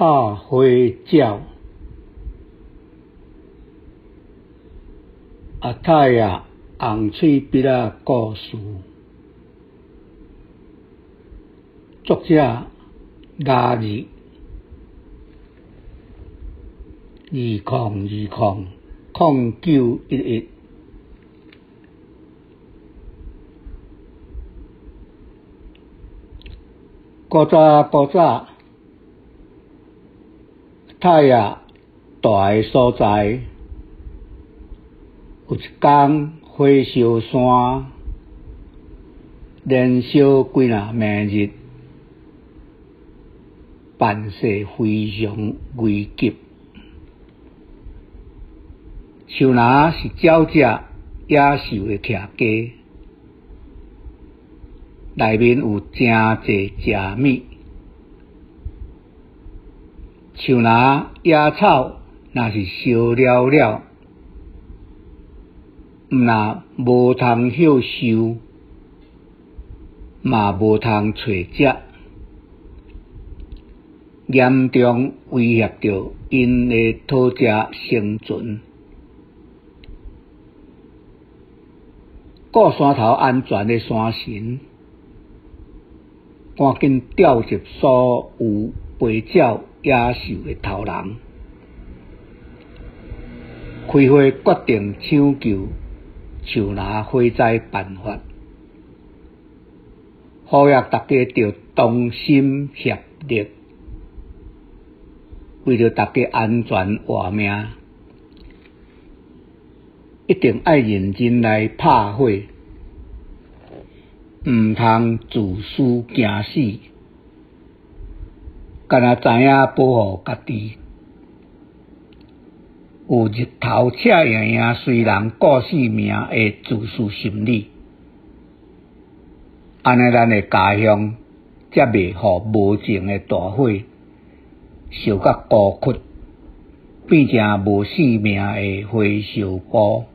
拍花鸟，阿泰亚红嘴鼻仔故事，作者拉日20200911。古早，太阳大个所在，有一天火烧山，燃烧几若暝日，办事非常危急。像若是鸟只野兽的徛家，内面有真侪食物，像若野草若是烧了了，毋若无通享受，嘛无通找食，严重威胁着因的讨食生存。顾山头安全的山神，赶紧召集所有飞鸟野兽的头人，开会决定抢救树林火灾办法，呼吁大家着同心协力，为着大家安全活命，一定要认真来拍火，毋通自私惊死，干那知影保护家己。有日头赤盈盈随人顾性命的自私心理，安尼咱的家乡才袂互无情的大火烧甲孤屈，变成无性命的火烧埔。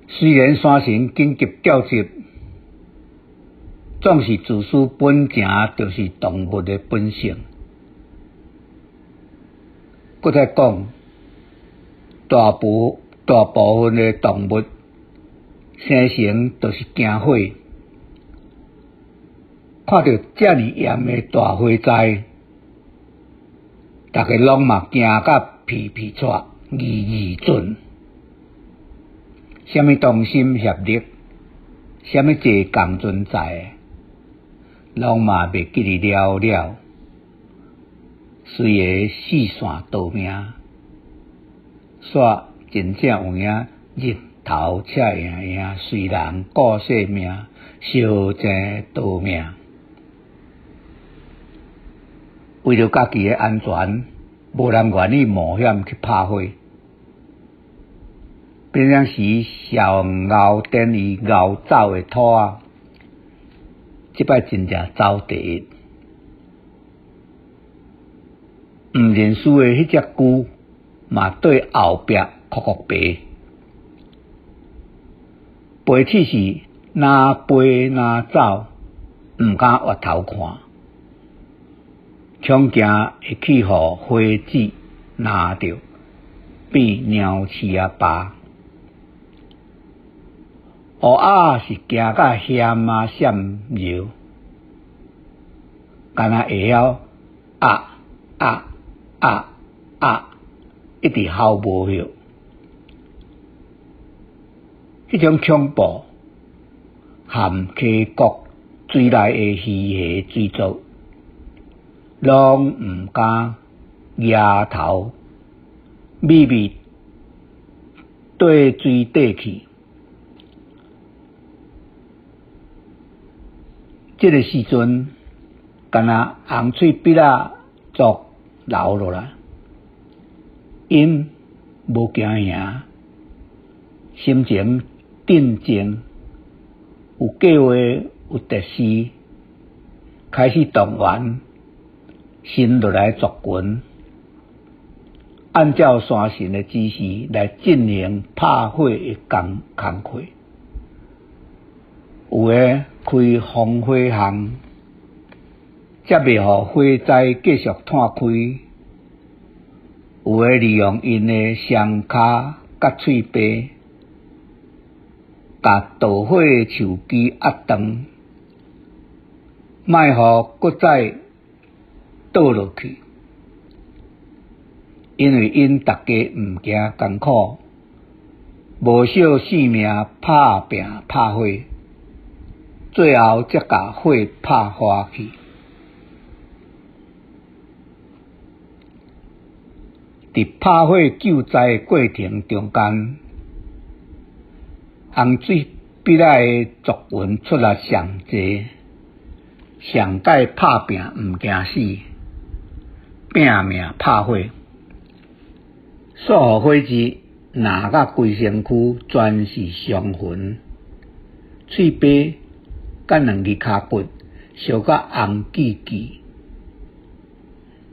虽然山神紧急召集，总是自私本情就是动物的本性。搁再讲，大部分的动物生成就是惊火，看到遮尔严的大火灾，大家拢嘛惊甲屁屁喘，疑准。什么同心协力，什么济共存在，拢嘛袂记哩了了，随个四散逃命，煞真正有影日头赤盈盈，随人顾性命，烧正逃命。为了家己的安全，无人愿意冒险去拍火。变成时上熬等于熬走的土仔，即摆真正走第一。毋认输的迄只龟嘛对后壁哭哭白，飞起是哪飞哪走，毋敢回头看，恐惊会去互火子拿着，变鸟鼠仔巴。乌鸦是惊甲险啊闪绕，敢若会晓一直吼无歇。迄种恐怖，含溪谷水内的鱼虾水族，拢毋敢抬头秘密对水底去。这个时阵，敢若红嘴鼻仔族留落来，因无惊赢，心情镇静，有计划，有特施，开始动员，新落来族群，按照山神的指示来进行拍火的工课。有诶开防火巷，则袂互火灾继续摊开；有诶利用因诶双骹甲喙巴，甲导火诶树枝压断，莫互搁再倒落去。因为因大家毋惊艰苦，无惜性命拍拼拍火，最后才甲火拍花去。伫拍火救灾过程中间，洪水笔仔诶族群出力上济，上届拍拼毋惊死，拼命拍火。疏互火势拿甲规身躯全是伤痕，喙巴甲两只骹骨烧甲红记记，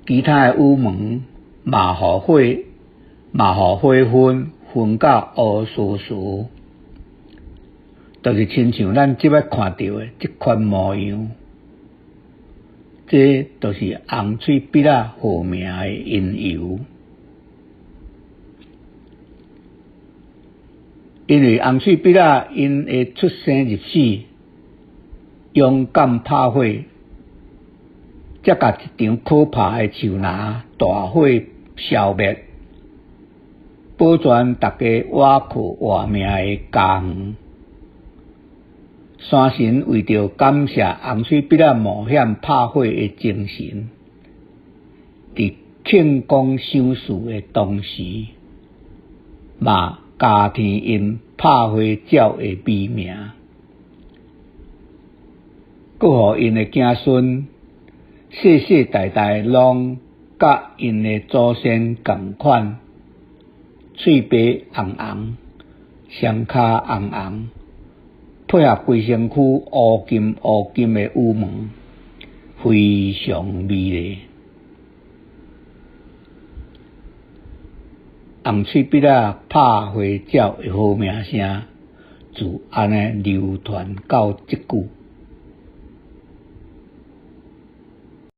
其他诶羽毛嘛互火分甲乌酥酥，就是亲像咱即摆看到诶即款模样。这就是红喙笔仔号名诶因由。因为红喙笔仔因会出生入死，勇敢拍火，才甲一场可怕诶树林大火消灭，保全大家活靠活命诶家园。山神为着感谢红喙笔仔冒险拍火诶精神，伫庆功赏赐诶同时，嘛加添因拍火鸟诶美名，搁互因诶子孙世世代代拢甲因诶祖先共款，喙巴红红，双骹红红，配合规身躯乌金诶羽毛，非常美丽。红喙笔仔拍火鸟诶好名声，就安尼流传到即久。